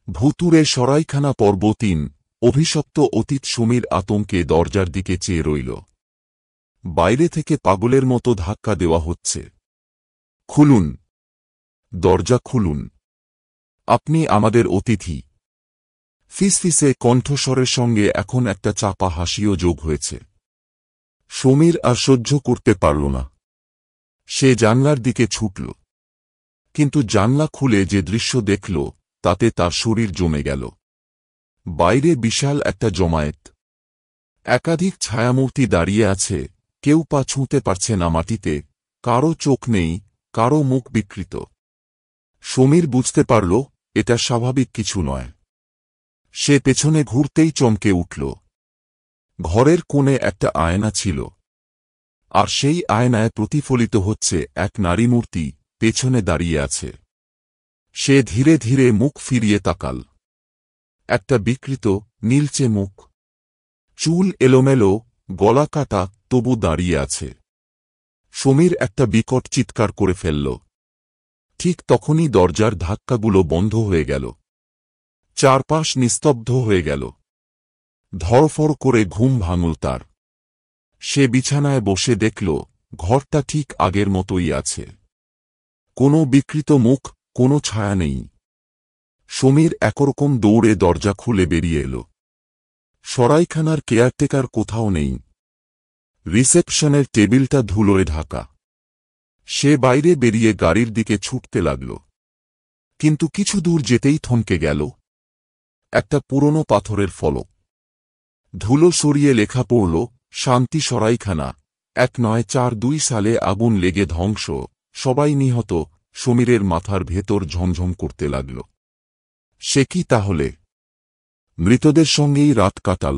ভুতুড়ে সরাইখানা পর্ব ৩। অভিশপ্ত অতীত। সমীর আতঙ্কে দরজার দিকে চেয়ে রইল। বাইরে থেকে পাগলের মতো ধাক্কা দেওয়া হচ্ছে। খুলুন, দরজা খুলুন, আপনি আমাদের অতিথি। ফিসফিসে কণ্ঠস্বরের সঙ্গে এখন একটা চাপা হাসিও যোগ হয়েছে। সমীর আর সহ্য করতে পারল না। সে জানলার দিকে ছুটল, কিন্তু জানলা খুলে যে দৃশ্য দেখল তাতে তার শরীর জমে গেল। বাইরে বিশাল একটা জমায়েত। একাধিক ছায়ামূর্তি দাঁড়িয়ে আছে, কেউ পা ছুঁতে পারছে না মাটিতে, কারো চোখ নেই, কারো মুখ বিকৃত। সমীর বুঝতে পারল এটা স্বাভাবিক কিছু নয়। সে পেছনে ঘুরতেই চমকে উঠল। ঘরের কোণে একটা আয়না ছিল, আর সেই আয়নায় প্রতিফলিত হচ্ছে এক নারী মূর্তি, পেছনে দাঁড়িয়ে আছে। সে ধীরে ধীরে মুখ ফিরিয়ে তাকাল। একটা বিকৃত নীলচে মুখ, চুল এলোমেলো, গলা কাটা, তবু দাঁড়িয়ে আছে। সমীর একটা বিকট চিৎকার করে ফেলল। ঠিক তখনই দরজার ধাক্কাগুলো বন্ধ হয়ে গেল। চারপাশ নিস্তব্ধ হয়ে গেল। ধড়ফড় করে ঘুম ভাঙল তার। সে বিছানায় বসে দেখল ঘরটা ঠিক আগের মতোই আছে। কোনো বিকৃত মুখ, কোনো ছায়া নেই। সমীর একরকম দৌড়ে দরজা খুলে বেরিয়ে এল। সরাইখানার কেয়ারটেকার কোথাও নেই। রিসেপশনের টেবিলটা ধুলোয় ঢাকা। সে বাইরে বেরিয়ে গাড়ির দিকে ছুটতে লাগল, কিন্তু কিছু দূর যেতেই থমকে গেল। একটা পুরনো পাথরের ফলক। ধুলো সরিয়ে লেখা পড়ল, শান্তি সরাইখানা, 1942 সালে আগুন লেগে ধ্বংস, সবাই নিহত। সমীরের মাথার ভেতর ঝমঝম করতে লাগল। সে কি তাহলে মৃতদের সঙ্গেই রাত কাটাল?